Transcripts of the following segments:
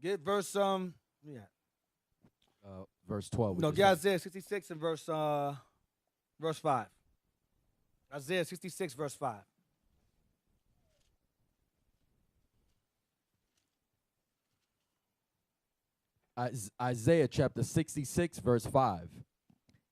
Get verse yeah. Verse 12. No, get Isaiah 66 and verse 5. Isaiah 66 verse 5. Isaiah chapter 66, verse 5.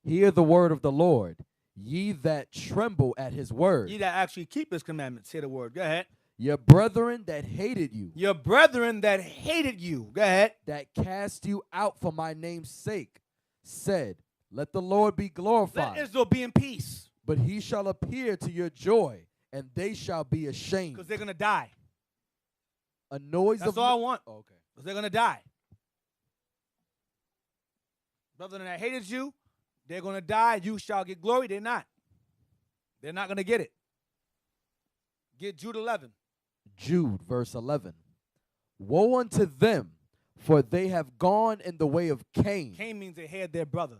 Hear the word of the Lord, ye that tremble at his word. Ye that actually keep his commandments. Hear the word. Go ahead. Your brethren that hated you. Your brethren that hated you. Go ahead. That cast you out for my name's sake, said, let the Lord be glorified. Let Israel be in peace. But he shall appear to your joy, and they shall be ashamed. Because they're going to die. A noise That's of... all I want. Oh, okay. Because they're going to die. Brethren that hated you, they're going to die. You shall get glory. They're not. They're not going to get it. Get Jude 11. Jude, verse 11. Woe unto them, for they have gone in the way of Cain. Cain means they hated their brother.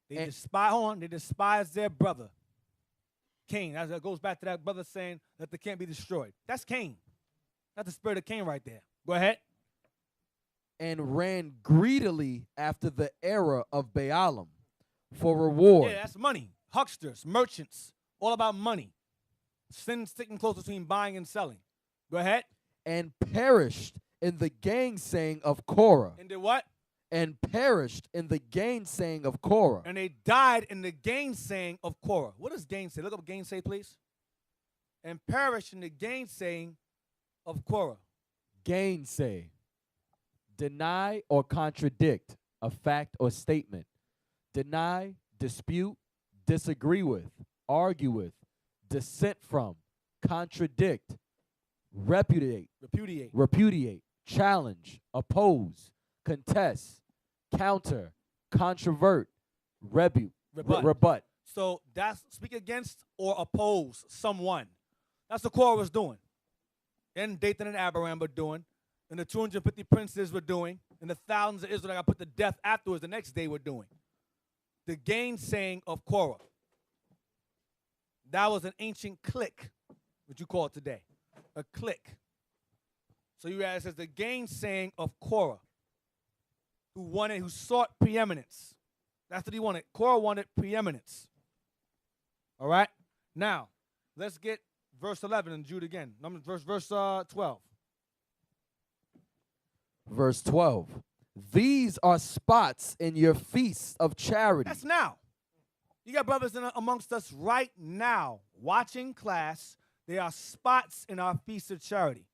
They despise their brother. Cain. That goes back to that brother saying that they can't be destroyed. That's Cain. That's the spirit of Cain right there. Go ahead. And ran greedily after the error of Balaam for reward. Yeah, that's money. Hucksters, merchants, all about money. Sin sticking close between buying and selling. Go ahead. And perished in the gainsaying of Korah. And did what? And perished in the gainsaying of Korah. And they died in the gainsaying of Korah. What does gainsay? Look up gainsay, please. And perished in the gainsaying of Korah. Gainsay. Deny or contradict a fact or statement. Deny, dispute, disagree with, argue with, dissent from, contradict, repudiate, challenge, oppose, contest, counter, controvert, rebut. So that's speak against or oppose someone. That's what Korah was doing. And Dathan and Abiram were doing. And the 250 princes were doing. And the thousands of Israelites got put to death afterwards the next day were doing. The gainsaying of Korah. That was an ancient clique, what you call it today. A clique. So you realize it says the gainsaying of Korah. Who sought preeminence. That's what he wanted. Korah wanted preeminence. All right? Now, let's get verse 11 in Jude again. Verse 12. Verse 12. These are spots in your feasts of charity. That's now. You got brothers amongst us right now watching class. There are spots in our feast of charity.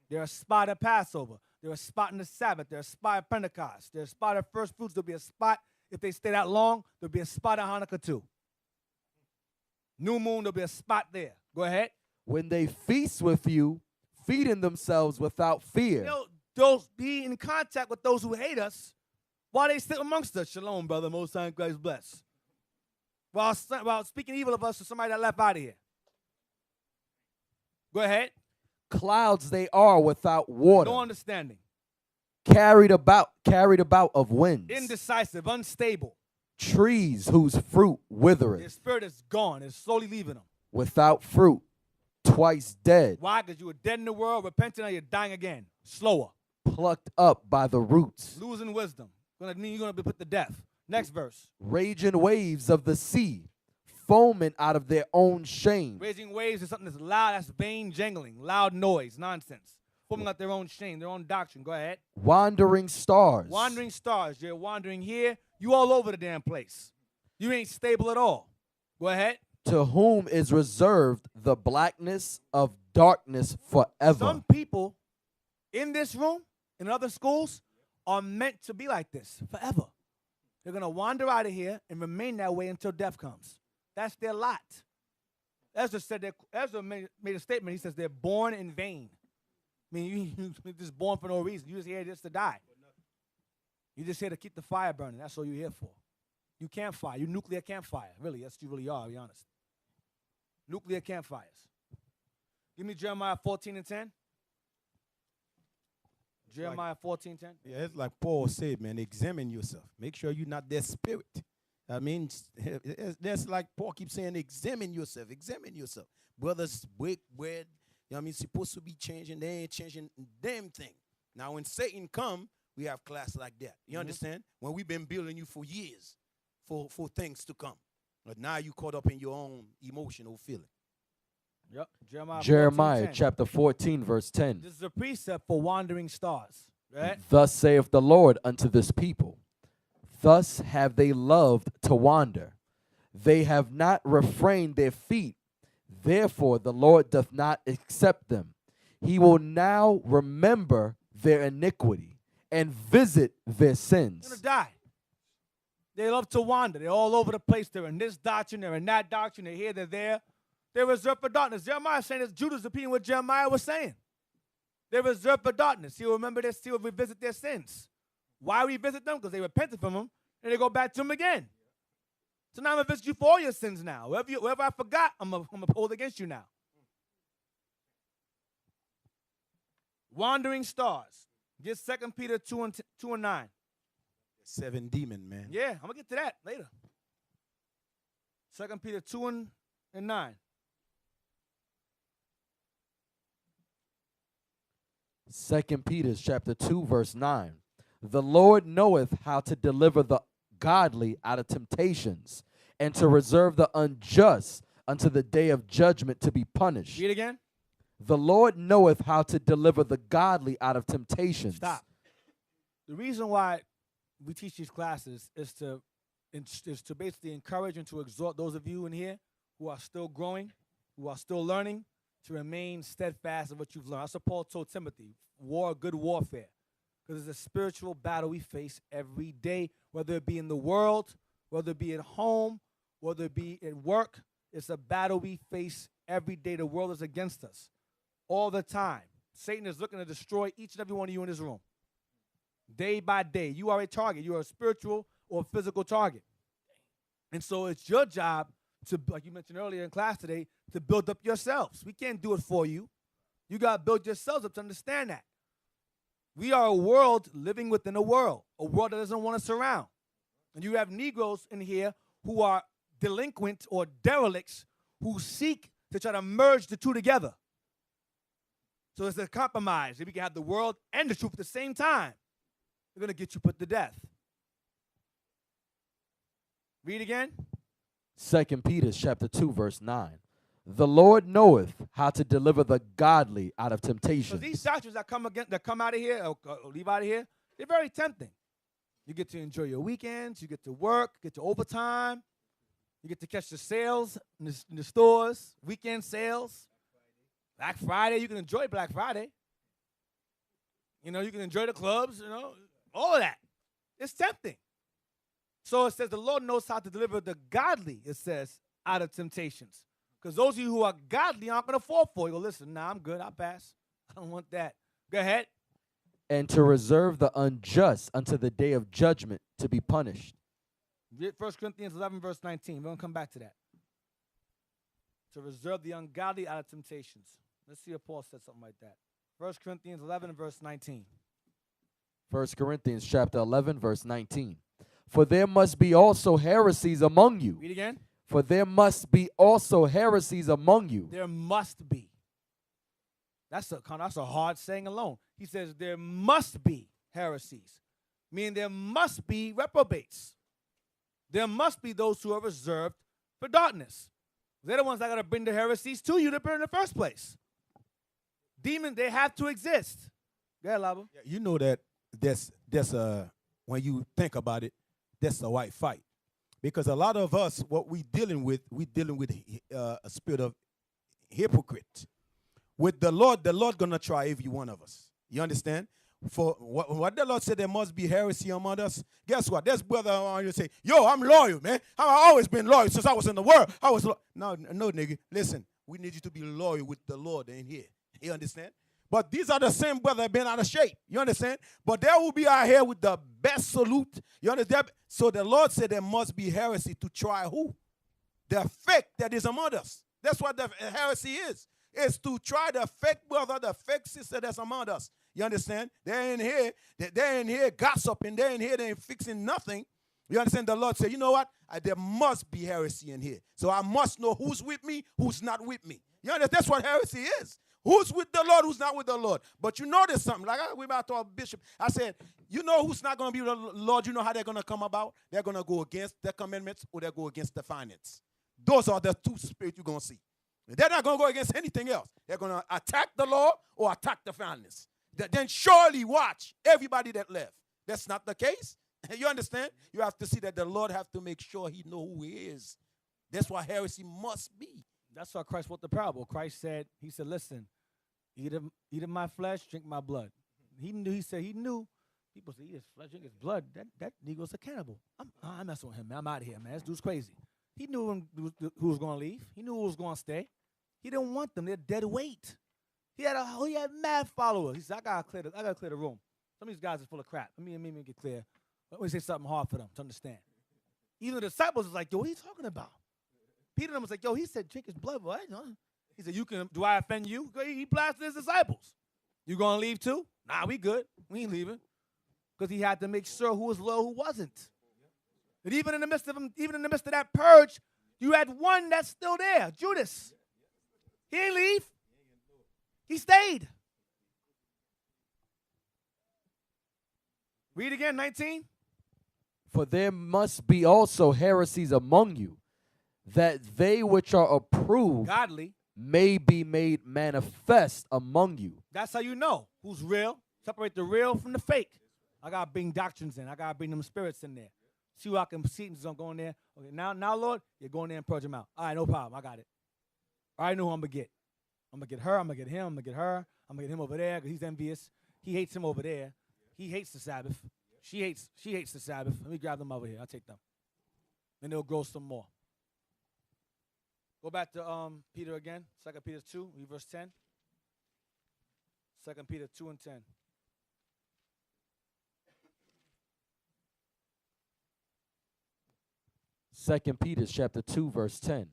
There are a spot at Passover. There's a spot in the Sabbath. There's a spot at Pentecost. There's a spot at First Fruits. There'll be a spot, if they stay that long, there'll be a spot at Hanukkah too. New moon, there'll be a spot there. Go ahead. When they feast with you, feeding themselves without fear. Those be in contact with those who hate us while they sit amongst us. Shalom, brother. Most High Christ bless. While speaking evil of us to somebody that left out of here. Go ahead. Clouds they are without water. No understanding. Carried about of winds. Indecisive, unstable. Trees whose fruit withereth. Their spirit is gone. It's slowly leaving them. Without fruit, twice dead. Why? Because you were dead in the world, repenting, and you're dying again. Slower. Plucked up by the roots. Losing wisdom. You're going to be put to death. Next verse. Raging waves of the sea, foaming out of their own shame. Raging waves is something that's loud, that's vain jangling, loud noise, nonsense. Foaming out their own shame, their own doctrine. Go ahead. Wandering stars. Wandering stars. You're wandering here. You all over the damn place. You ain't stable at all. Go ahead. To whom is reserved the blackness of darkness forever. Some people in this room, in other schools, are meant to be like this forever. They're going to wander out of here and remain that way until death comes. That's their lot. Ezra made a statement. He says they're born in vain. I mean, you're just born for no reason. You're just here just to die. You're just here to keep the fire burning. That's all you're here for. You campfire. You nuclear campfire. Really, that's what you really are, to be honest. Nuclear campfires. Give me Jeremiah 14:10. Jeremiah 14:10. Yeah, it's like Paul said, man, examine yourself. Make sure you're not their spirit. I mean, that's like Paul keeps saying, examine yourself, examine yourself. Brothers, bread, you know what I mean, supposed to be changing, they ain't changing damn thing. Now, when Satan come we have class like that. You understand? When we've been building you for years for things to come. But now you caught up in your own emotional feeling. Yep. Jeremiah 14:10. chapter 14, verse 10. This is a precept for wandering stars. Right? Thus saith the Lord unto this people, thus have they loved to wander. They have not refrained their feet. Therefore the Lord doth not accept them. He will now remember their iniquity and visit their sins. They're going to die. They love to wander. They're all over the place. They're in this doctrine. They're in that doctrine. They're here. They're there. They're reserved for darkness. Jeremiah is saying this. Judah's repeating what Jeremiah was saying. They're reserved for darkness. He will remember this. He will revisit their sins. Why revisit them? Because they repented from them, and they go back to him again. So now I'm going to visit you for all your sins now. Wherever I forgot, I'm going to hold against you now. Wandering stars. Get 2 Peter 2 and 9. 7 demon, man. Yeah, I'm going to get to that later. 2 Peter 2 and 9. 2 Peter chapter 2, verse 9. The Lord knoweth how to deliver the godly out of temptations, and to reserve the unjust unto the day of judgment to be punished. Read again. The Lord knoweth how to deliver the godly out of temptations. Stop. The reason why we teach these classes is to basically encourage and to exhort those of you in here who are still growing, who are still learning, to remain steadfast in what you've learned. That's what Paul told Timothy. Good warfare. Because it's a spiritual battle we face every day, whether it be in the world, whether it be at home, whether it be at work. It's a battle we face every day. The world is against us all the time. Satan is looking to destroy each and every one of you in this room. Day by day. You are a target. You are a spiritual or physical target. And so it's your job to, like you mentioned earlier in class today, to build up yourselves. We can't do it for you. You got to build yourselves up to understand that. We are a world living within a world that doesn't want us around. And you have Negroes in here who are delinquent or derelicts who seek to try to merge the two together. So it's a compromise. If we can have the world and the truth at the same time, they're going to get you put to death. Read again. 2 Peter chapter 2, verse 9. The Lord knoweth how to deliver the godly out of temptation. So these doctrines that come out of here or leave out of here, they're very tempting. You get to enjoy your weekends. You get to work, get to overtime. You get to catch the sales in the stores, weekend sales. Black Friday, you can enjoy Black Friday. You know, you can enjoy the clubs, all of that. It's tempting. So it says the Lord knows how to deliver the godly, it says, out of temptations. Because those of you who are godly aren't going to fall for it. You go, listen, I'm good. I'll pass. I don't want that. Go ahead. And to reserve the unjust unto the day of judgment to be punished. 1 Corinthians 11, verse 19. We're going to come back to that. To reserve the ungodly out of temptations. Let's see if Paul said something like that. 1 Corinthians 11, verse 19. 1 Corinthians chapter 11, verse 19. For there must be also heresies among you. Read again. For there must be also heresies among you. There must be. That's a hard saying alone. He says there must be heresies, meaning there must be reprobates. There must be those who are reserved for darkness. They're the ones that got to bring the heresies to you to burn in the first place. Demons, they have to exist. Go ahead, Labo. Yeah, you know that that's when you think about it, that's a white fight. Because a lot of us, what we're dealing with a spirit of hypocrite. With the Lord going to try every one of us. You understand? For what the Lord said, there must be heresy among us. Guess what? There's brother on you say, yo, I'm loyal, man. I've always been loyal since I was in the world. No, nigga. Listen, we need you to be loyal with the Lord in here. You understand? But these are the same brothers that have been out of shape. You understand? But there will be out here with the best salute. You understand? So the Lord said there must be heresy to try who? The fake that is among us. That's what the heresy is. It's to try the fake brother, the fake sister that's among us. You understand? They're in here gossiping. They're in here, they ain't fixing nothing. You understand? The Lord said, you know what? There must be heresy in here. So I must know who's with me, who's not with me. You understand? That's what heresy is. Who's with the Lord, who's not with the Lord? But you notice something. Like we about to our bishop. I said, you know who's not going to be with the Lord? You know how they're going to come about? They're going to go against the commandments or they'll go against the finance. Those are the two spirits you're going to see. They're not going to go against anything else. They're going to attack the law or attack the finance. Then surely watch everybody that left. That's not the case. You understand? You have to see that the Lord have to make sure he know who he is. That's why heresy must be. That's why Christ wrote the parable. Christ said, he said, listen, eat of my flesh, drink my blood. He knew, he said he knew. People say, eat his flesh, drink his blood. That Negro's a cannibal. I'm messing with him, man. I'm out of here, man. This dude's crazy. He knew who was going to leave. He knew who was going to stay. He didn't want them. They're dead weight. He had mad followers. He said, I gotta clear the room. Some of these guys are full of crap. Let me get clear. Let me say something hard for them to understand. Even the disciples was like, yo, what are you talking about? Peter was like, yo, he said, drink his blood. What? He said, do I offend you? He blasted his disciples. You gonna leave too? Nah, we good. We ain't leaving. Because he had to make sure who was loyal, who wasn't. But even in the midst of that purge, you had one that's still there, Judas. He ain't leave. He stayed. Read again, 19. For there must be also heresies among you, that they which are approved Godly. may be made manifest among you. That's how you know who's real. Separate the real from the fake. I got to bring doctrines in. I got to bring them spirits in there. See what I can see. I'm going there. Okay, now, Lord, you're going there and purge them out. All right, no problem. I got it. I already know who I'm going to get. I'm going to get her. I'm going to get him. I'm going to get her. I'm going to get him over there because he's envious. He hates him over there. He hates the Sabbath. She hates the Sabbath. Let me grab them over here. I'll take them. Then they'll grow some more. Go back to Peter again. 2 Peter 2, read verse 10. 2 Peter 2 and 10. Second Peter chapter 2, verse 10.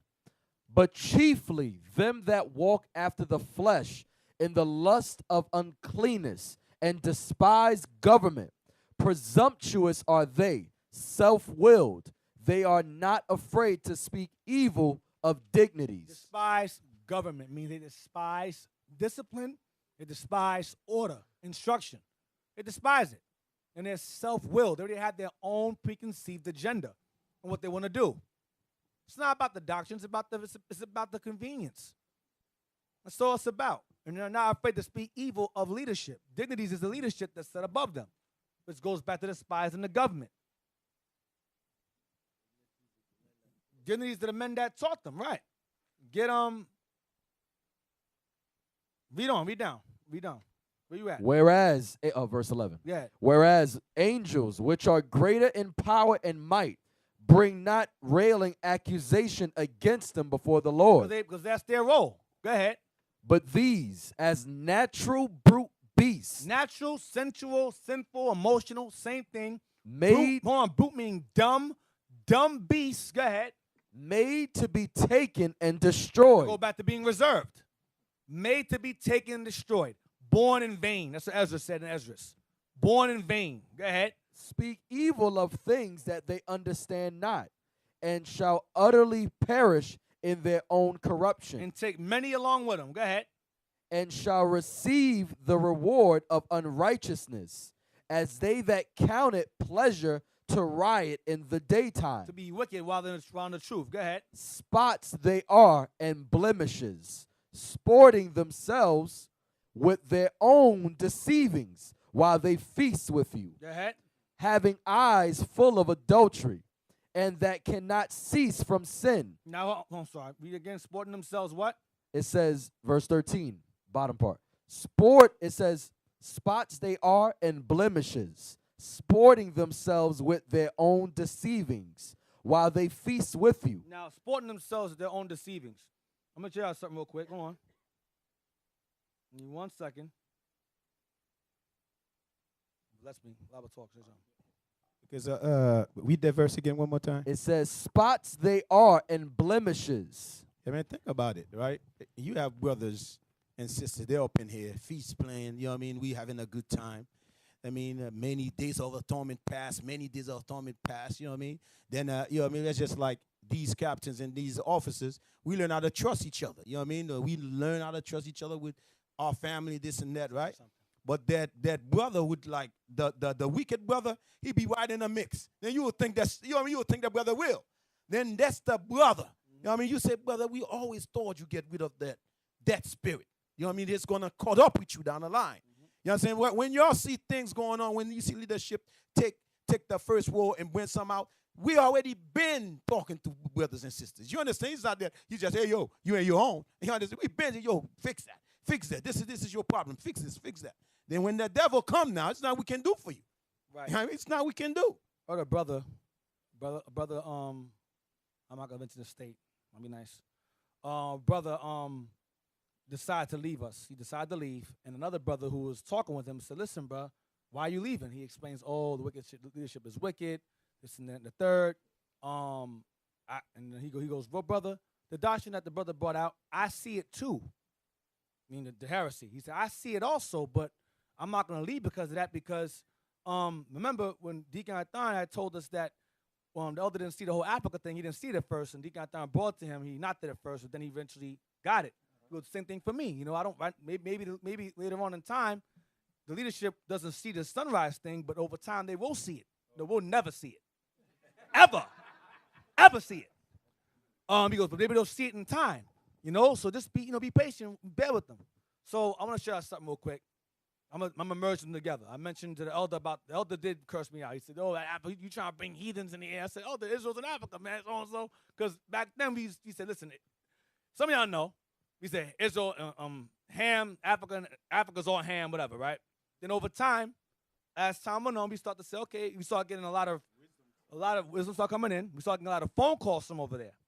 But chiefly them that walk after the flesh in the lust of uncleanness and despise government. Presumptuous are they, self-willed. They are not afraid to speak evil of dignities. Despise government means they despise discipline. They despise order, instruction. They despise it. And they're self-willed. They already have their own preconceived agenda on what they want to do. It's not about the doctrine. It's about the convenience. That's all it's about. And they're not afraid to speak evil of leadership. Dignities is the leadership that's set above them, which goes back to despising the government. Dignities to the men that taught them, right? Read down. Where you at? Whereas, verse 11. Yeah. Whereas angels, which are greater in power and might, bring not railing accusation against them before the Lord. Because that's their role. Go ahead. But these, as natural brute beasts. Natural, sensual, sinful, emotional, same thing. Made. Brute meaning dumb beasts. Go ahead. Made to be taken and destroyed. Go back to being reserved. Made to be taken and destroyed. Born in vain. That's what Ezra said in Esdras. Born in vain. Go ahead. Speak evil of things that they understand not, and shall utterly perish in their own corruption. And take many along with them. Go ahead. And shall receive the reward of unrighteousness, as they that count it pleasure to riot in the daytime. To be wicked while they're around the truth. Go ahead. Spots they are and blemishes, sporting themselves with their own deceivings while they feast with you. Go ahead. Having eyes full of adultery, and that cannot cease from sin. Now, I'm sorry. Read again. Sporting themselves what? It says, verse 13, bottom part. It says, spots they are and blemishes, sporting themselves with their own deceivings, while they feast with you. Now, sporting themselves with their own deceivings. I'm going to tell you something real quick. Hold on. Give me 1 second. Bless me. Bible talk. Say something. Because read that verse again one more time. It says, spots they are and blemishes. I mean, think about it, right? You have brothers and sisters, they're up in here, feast playing, you know what I mean? We having a good time. I mean, many days of atonement pass, you know what I mean? Then, you know what I mean? That's just like these captains and these officers, we learn how to trust each other, you know what I mean? We learn how to trust each other with our family, this and that, right? But that brother would like the wicked brother, he be right in the mix. Then you would think that's you would think the brother will. Then that's the brother. You know what I mean? You say, brother, we always thought you get rid of that spirit. You know what I mean? It's gonna caught up with you down the line. You know what I'm saying? When y'all see things going on, when you see leadership take the first role and bring some out, we already been talking to brothers and sisters. You understand? He's not there. You just, hey, yo, you ain't your own. You understand? We been, yo, fix that. Fix that. This is your problem. Fix this. Fix that. Then when the devil come now, it's not we can do for you. Right. You know what I mean? It's not we can do. Or the brother, I'm not gonna mention the state. I'll be nice. Brother, decided to leave us. He decided to leave, and another brother who was talking with him said, "Listen, bro, why are you leaving?" He explains, "Oh, the leadership is wicked. This and that and the third." And then he goes, "Well, brother, the doctrine that the brother brought out, I see it too. I mean, the heresy." He said, "I see it also, but I'm not going to leave because of that. Because remember when Deacon Athan had told us that the elder didn't see the whole Africa thing. He didn't see it at first, and Deacon Athan brought it to him. He not did it first, but then he eventually got it. It was the same thing for me. You know, maybe later on in time, the leadership doesn't see the sunrise thing, but over time they will see it. They will never see it, ever see it. He goes, but maybe they'll see it in time. You know, so just be patient, bear with them." So I want to share something real quick. I'm gonna merge them together. I mentioned to the elder the elder did curse me out. He said, "Oh, you trying to bring heathens in the air?" I said, "Oh, the Israel's in Africa, man, so and so." Because back then he said, "Listen, some of y'all know." We said Israel, ham, Africa's all ham, whatever, right? Then over time, as time went on, we start to say, okay, we start getting a lot of wisdom start coming in. We start getting a lot of phone calls from over there.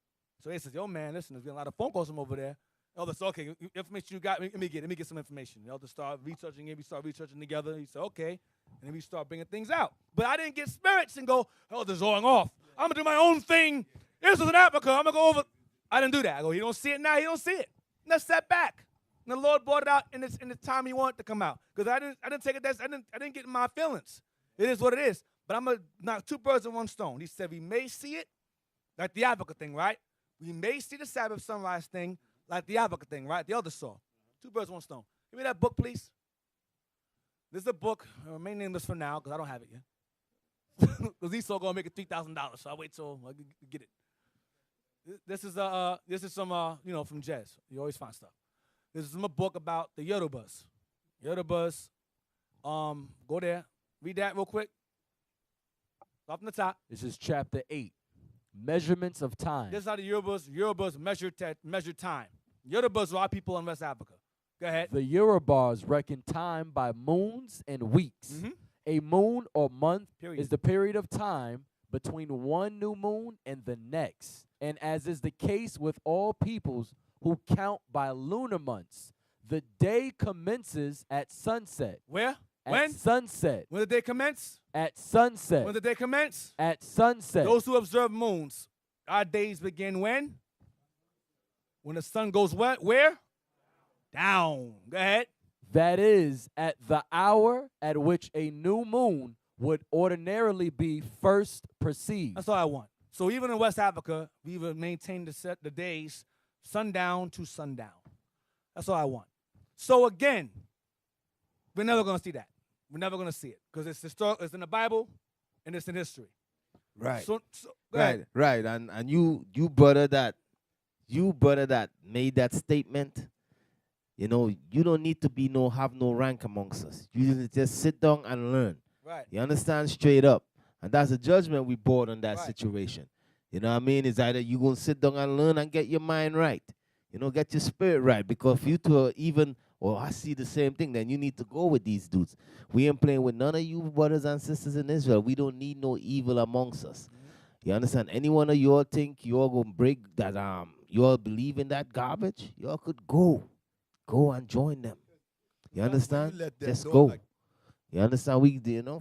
So he says, "Yo, man, listen, there's getting a lot of phone calls from over there." Elder said, "Okay, information you got, let me get some information." The elder started researching it. We start researching together. He said, "Okay," and then we start bringing things out. But I didn't get spirits and go, "Elder's going off. I'm gonna do my own thing. Israel's in Africa. I'm gonna go over." I didn't do that. I go, "He don't see it now. He don't see it." And I sat back. And the Lord brought it out in the time He wanted to come out. Because I didn't take it. I didn't get in my feelings. It is what it is. But I'm gonna knock two birds with one stone. He said we may see it, like the Africa thing, right? We may see the Sabbath sunrise thing, like the Africa thing, right? The elder saw. Two birds with one stone. Give me that book, please. This is a book. I'll remain nameless for now because I don't have it yet. Because Esau gonna make it $3,000, so I wait till I get it. This is some from Jez. You always find stuff. This is a book about the Yorubas. Yorubas. Go there. Read that real quick. Off from the top. This is chapter 8. Measurements of time. This is how the Yorubas measure time. Yorubas are our people in West Africa. Go ahead. The Yorubas reckon time by moons and weeks. Mm-hmm. A moon or month Period. is the period of time between one new moon and the next. And as is the case with all peoples who count by lunar months, the day commences at sunset. Where? At When? sunset. When did they commence? At sunset. When did they commence? At sunset. Those who observe moons, our days begin when? When the sun goes what? Where? Down. Go ahead. That is, at the hour at which a new moon would ordinarily be first perceived. That's all I want. So even in West Africa, we will maintain the days sundown to sundown. That's all I want. So again, we're never going to see that. We're never going to see it because it's in the Bible and it's in history. Right. So go ahead. Right. And you brother that made that statement. You know, you don't need to have no rank amongst us. You just sit down and learn. Right. You understand? Straight up. And that's the judgment we brought on that Right. situation. You know what I mean? It's either you going to sit down and learn and get your mind right. You know, get your spirit right. Because for you to I see the same thing, then you need to go with these dudes. We ain't playing with none of you brothers and sisters in Israel. We don't need no evil amongst us. You understand? Any one of y'all think y'all going to break that, y'all believe in that garbage? Y'all could go. Go and join them. You understand? Just go. You understand?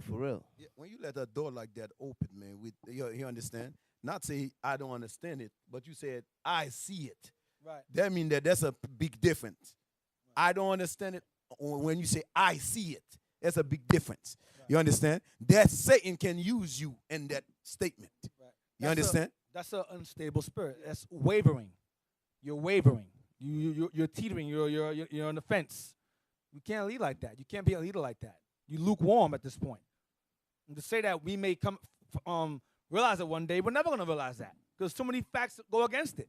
For real. Yeah, when you let a door like that open, man, you understand? Not say I don't understand it, but you said I see it. Right. That means that's a big difference. Right. I don't understand it. When you say I see it, that's a big difference. Right. You understand? That Satan can use you in that statement. Right. You understand? That's an unstable spirit. That's wavering. You're wavering. You're teetering. You're on the fence. You can't lead like that. You can't be a leader like that. You lukewarm at this point. And to say that we may come realize it one day, we're never going to realize that because too many facts go against it.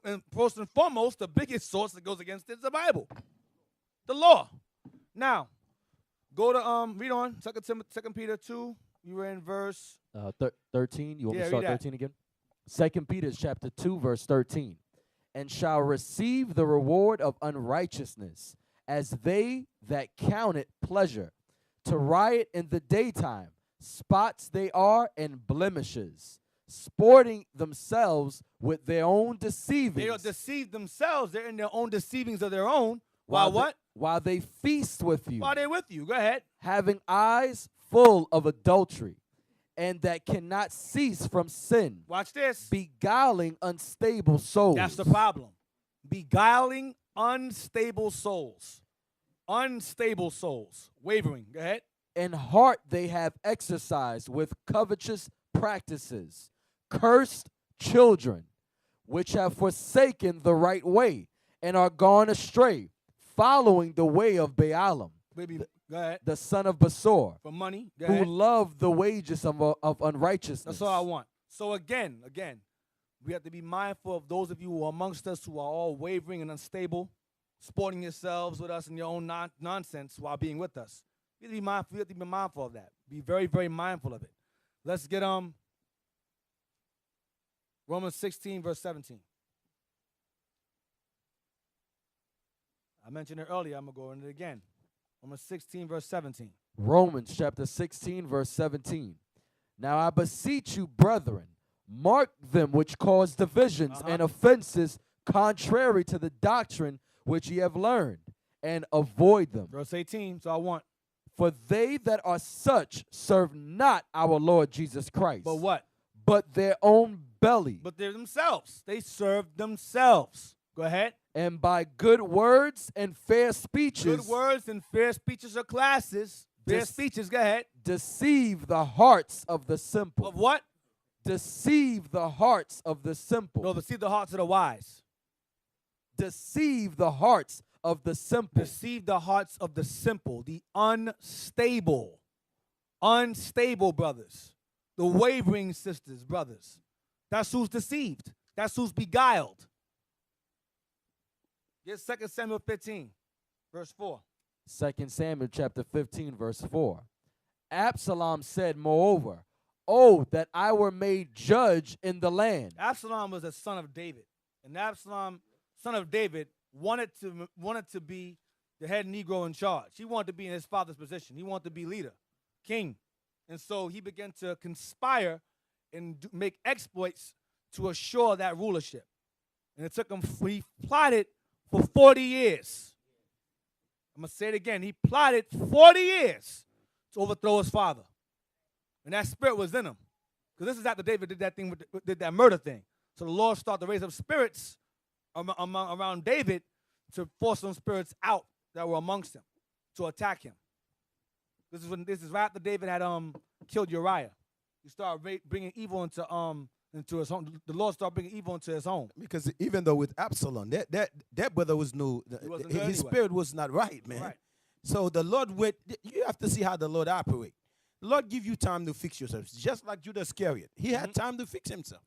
And first and foremost, the biggest source that goes against it is the Bible, the law. Now, go to read on 2 Peter 2. You were in verse 13. You want me to start read that. 13 again? 2 Peter chapter 2, verse 13. And shall receive the reward of unrighteousness, as they that count it pleasure to riot in the daytime. Spots they are and blemishes, sporting themselves with their own deceivings. They deceive themselves. They're in their own deceivings of their own. While what? While they feast with you. While they're with you. Go ahead. Having eyes full of adultery, and that cannot cease from sin. Watch this. Beguiling unstable souls. That's the problem. Beguiling unstable souls. Unstable souls. Wavering. Go ahead. In heart they have exercised with covetous practices. Cursed children, which have forsaken the right way, and are gone astray, following the way of Balaam, Baby, go ahead. the son of Besor, For money. Go who ahead. loved the wages of unrighteousness. That's all I want. So again, we have to be mindful of those of you who are amongst us who are all wavering and unstable, sporting yourselves with us in your own nonsense while being with us. We have to be mindful. We have to be mindful of that. Be very, very mindful of it. Let's get Romans 16, verse 17. I mentioned it earlier. I'm going to go into it again. Romans 16, verse 17. Romans chapter 16, verse 17. Now I beseech you, brethren, mark them which cause divisions and offenses contrary to the doctrine which ye have learned, and avoid them. Verse 18. So I want. For they that are such serve not our Lord Jesus Christ. But what? But their own belly. But they're themselves. They serve themselves. Go ahead. And by good words and fair speeches. Good words and fair speeches are classes. Fair speeches. Go ahead. Deceive the hearts of the simple. Of what? Deceive the hearts of the simple. No, deceive the hearts of the wise. Deceive the hearts of the simple. Deceive the hearts of the simple, the unstable. Unstable brothers. The wavering sisters, brothers. That's who's deceived. That's who's beguiled. Get 2 Samuel 15, verse 4. 2 Samuel chapter 15, verse 4. Absalom said, moreover, oh, that I were made judge in the land. Absalom was a son of David. And Absalom, son of David, wanted to be the head Negro in charge. He wanted to be in his father's position. He wanted to be leader, king. And so he began to conspire and make exploits to assure that rulership. And it took him, he plotted for 40 years. I'm going to say it again. He plotted 40 years to overthrow his father. And that spirit was in him. Because this is after David did that murder thing. So the Lord started to raise up spirits around David to force some spirits out that were amongst him to attack him. This is right after David had killed Uriah. He started bringing evil into his home. The Lord started bringing evil into his home. Because even though with Absalom, that brother was his spirit was not right, man. Right. So the Lord you have to see how the Lord operates. The Lord give you time to fix yourself. Just like Judas Iscariot. He had time to fix himself.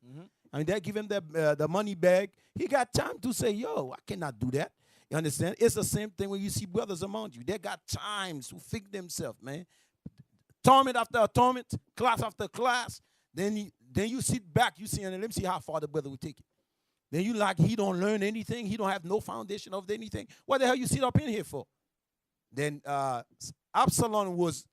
I mean, they give him the money bag. He got time to say, yo, I cannot do that. You understand? It's the same thing when you see brothers among you. They got times to fix themselves, man. Torment after torment, class after class. Then you sit back, you see, and let me see how far the brother will take it. Then you like, he don't learn anything. He don't have no foundation of anything. What the hell you sit up in here for? Then Absalom was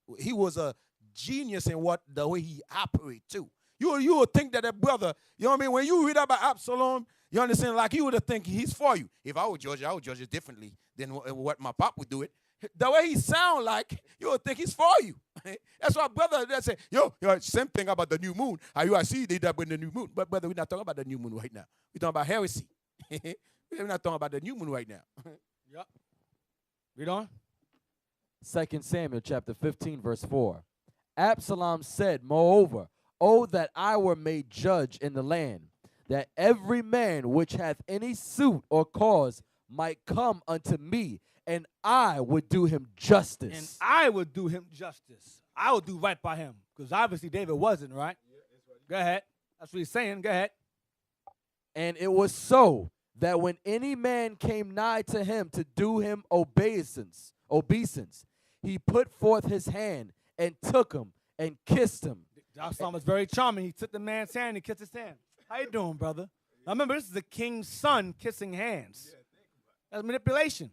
a genius in the way he operated too. You would think that brother, you know what I mean? When you read about Absalom, you understand, like you would think he's for you. If I would judge it differently than what my pop would do it. The way he sound like, you would think he's for you. That's why brother, they say, yo, same thing about the new moon. IUIC did that with the new moon. But brother, we're not talking about the new moon right now. We're talking about heresy. We're not talking about the new moon right now. Yep. Read on. 2 Samuel chapter 15, verse 4. Absalom said, moreover, oh, that I were made judge in the land, that every man which hath any suit or cause might come unto me, and I would do him And justice. I would do him justice. I would do right by him. Because obviously David wasn't, right? Go ahead. That's what he's saying. Go ahead. And it was so that when any man came nigh to him to do him obeisance, he put forth his hand and took him and kissed him. Absalom was very charming. He took the man's hand and kissed his hand. How you doing, brother? Now remember, this is the king's son kissing hands. That's manipulation.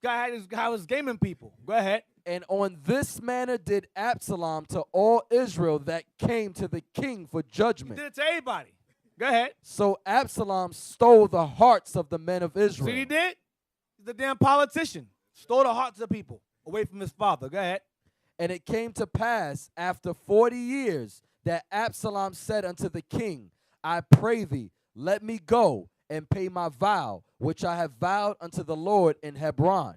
Guy was gaming people. Go ahead. And on this manner did Absalom to all Israel that came to the king for He judgment. did it to everybody. Go ahead. So Absalom stole the hearts of the men of See what Israel. he did? He's a damn politician. Stole the hearts of people away from his father. Go ahead. And it came to pass after 40 years that Absalom said unto the king, I pray thee, let me go and pay my vow, which I have vowed unto the Lord in Hebron.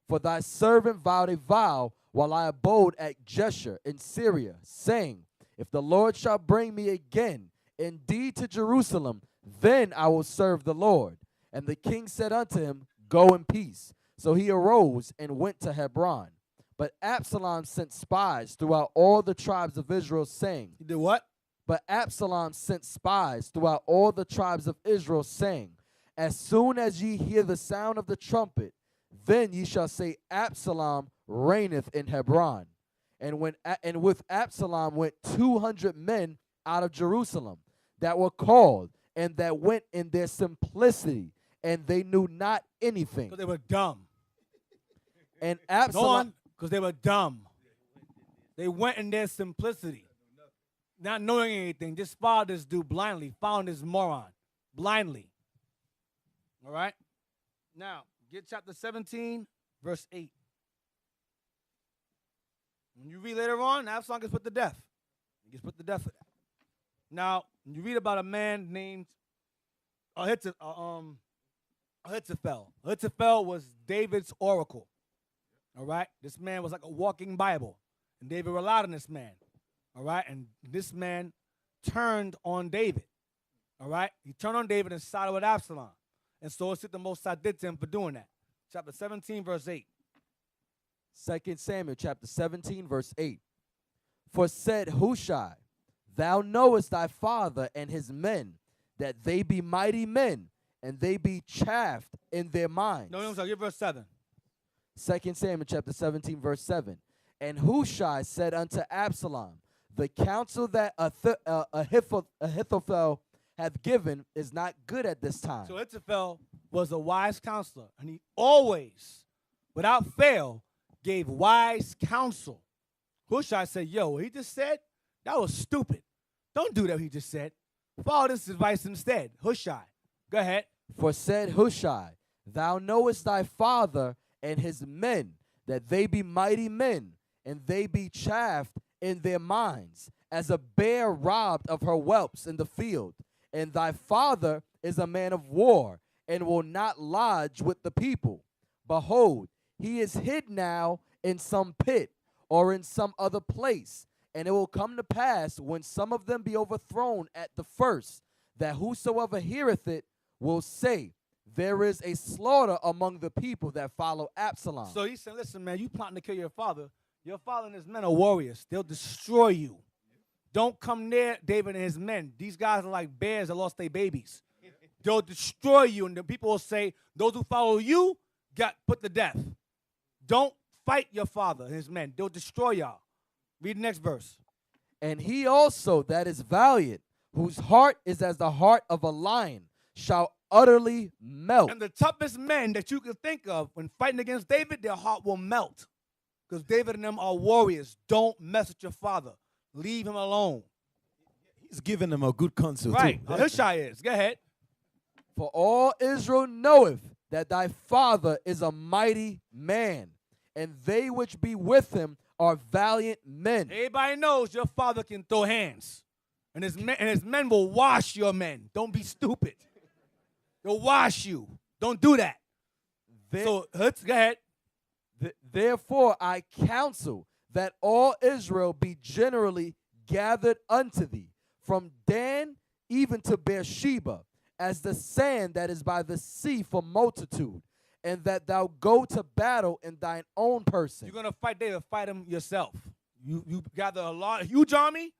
For thy servant vowed a vow while I abode at Jeshurun in Syria, saying, if the Lord shall bring me again indeed to Jerusalem, then I will serve the Lord. And the king said unto him, go in peace. So he arose and went to Hebron. But Absalom sent spies throughout all the tribes of Israel, saying, He did what? But Absalom sent spies throughout all the tribes of Israel, saying, as soon as ye hear the sound of the trumpet, then ye shall say, Absalom reigneth in Hebron. And with Absalom went 200 men out of Jerusalem that were called, and that went in their simplicity, and they knew not anything. Because they were dumb. And Go Absalom, on. Because they were dumb. They went in their simplicity. Not knowing anything. Just followed this dude blindly. Found this moron. Blindly. All right? Now, get chapter 17, verse 8. When you read later on, Absalom gets put to death. He gets put to death for that. Now, when you read about a man named Ahithophel. Ahithophel was David's oracle. All right? This man was like a walking Bible. And David relied on this man. All right? And this man turned on David. All right? He turned on David and sided with Absalom. And so it's what the Most High did to him for doing that. Chapter 17, verse 8. 2 Samuel chapter 17, verse 8. For said Hushai, thou knowest thy father and his men, that they be mighty men, and they be chaffed in their minds. No, sorry, get verse 7. 2 Samuel chapter 17, verse 7. And Hushai said unto Absalom, the counsel that Ahithophel hath given is not good at this time. So Ahithophel was a wise counselor, and he always, without fail, gave wise counsel. Hushai said, yo, what he just said, that was stupid. Don't do that what he just said. Follow this advice instead. Hushai, go ahead. For said Hushai, thou knowest thy father and his men, that they be mighty men, and they be chaffed in their minds, as a bear robbed of her whelps in the field. And thy father is a man of war, and will not lodge with the people. Behold, he is hid now in some pit, or in some other place. And it will come to pass, when some of them be overthrown at the first, that whosoever heareth it will say, there is a slaughter among the people that follow Absalom. So he said, listen, man, you plotting to kill your father. Your father and his men are warriors. They'll destroy you. Don't come near David and his men. These guys are like bears that lost their babies. They'll destroy you, and the people will say, those who follow you got put to death. Don't fight your father and his men. They'll destroy y'all. Read the next verse. And he also that is valiant, whose heart is as the heart of a lion, shall utterly melt. And the toughest men that you can think of when fighting against David, their heart will melt. Because David and them are warriors. Don't mess with your father. Leave him alone. He's giving them a good counsel Right. too. Hushai is. Go ahead. For all Israel knoweth that thy father is a mighty man, and they which be with him are valiant men. Everybody knows your father can throw hands. And his men will wash your men. Don't be stupid. They'll wash you. Don't do that. So, go ahead. Therefore I counsel that all Israel be generally gathered unto thee, from Dan even to Beersheba, as the sand that is by the sea for multitude, and that thou go to battle in thine own person. You're going to fight David, fight him yourself. You gather a huge army,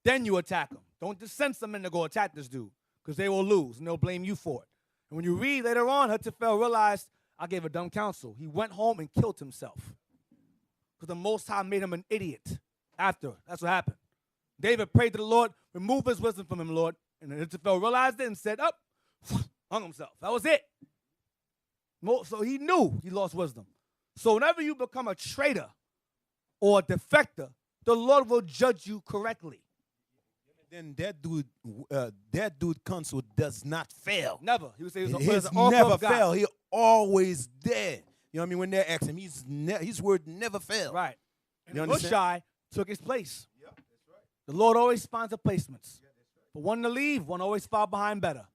then you attack them. Don't just send some men to go attack this dude, because they will lose, and they'll blame you for it. And when you read later on, Ahithophel realized, I gave a dumb counsel. He went home and killed himself, because the Most High made him an idiot after. That's what happened. David prayed to the Lord, remove his wisdom from him, Lord. And Ahithophel realized it and said, up, hung himself. That was it. So he knew he lost wisdom. So whenever you become a traitor or a defector, the Lord will judge you correctly. Then that dude counsel does not fail. Never. He would say His an offer never of God. fail. He always there. You know what I mean? When they ask him, his word never fails. Right. And You Hushai took his place. Yeah, that's right. The Lord always sponsors placements. Yeah, that's right. But one to leave, one always fall behind better.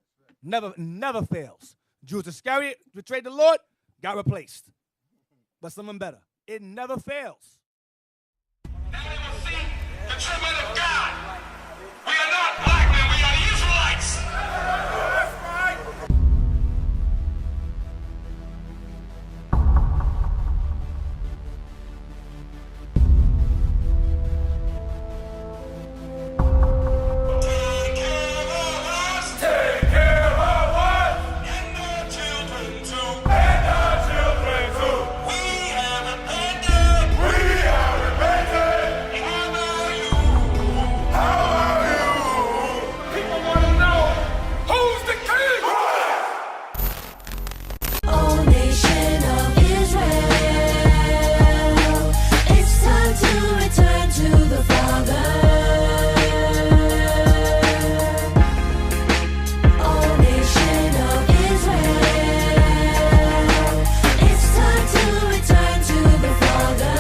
Right. Never fails. Judas Iscariot betrayed the Lord, got replaced. But someone better. It never fails. Now they will see the true men of God. We are not black men, we are the Israelites. That's right. Take care of us. Take care of us. And our children too. And our children too. We have repented. We have repented. How are you? How are you? People want to know who's the king. O nation of Israel, it's time to return to the Father. O nation of Israel, it's time to return to the Father.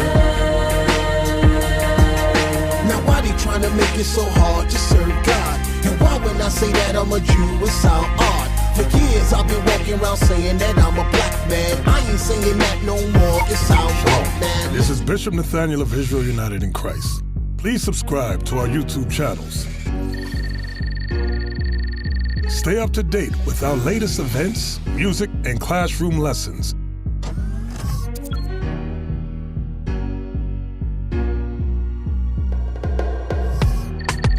Now why they trying to make it so hard to serve God? And why when I say that I'm a Jew it sound odd? For years I've been walking around saying that I'm a black man. I ain't saying that no more, it sounds wrong, man. This is Bishop Nathaniel of Israel United in Christ. Please subscribe to our YouTube channels. Stay up to date with our latest events, music, and classroom lessons.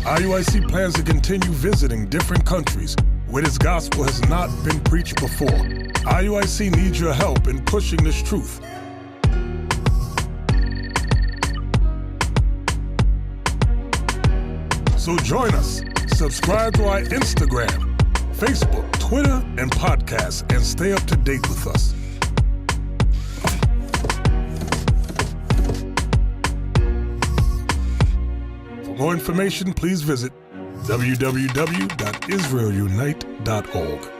IUIC plans to continue visiting different countries where this gospel has not been preached before. IUIC needs your help in pushing this truth. So join us. Subscribe to our Instagram, Facebook, Twitter, and podcast, and stay up to date with us. For more information, please visit www.israelunite.org.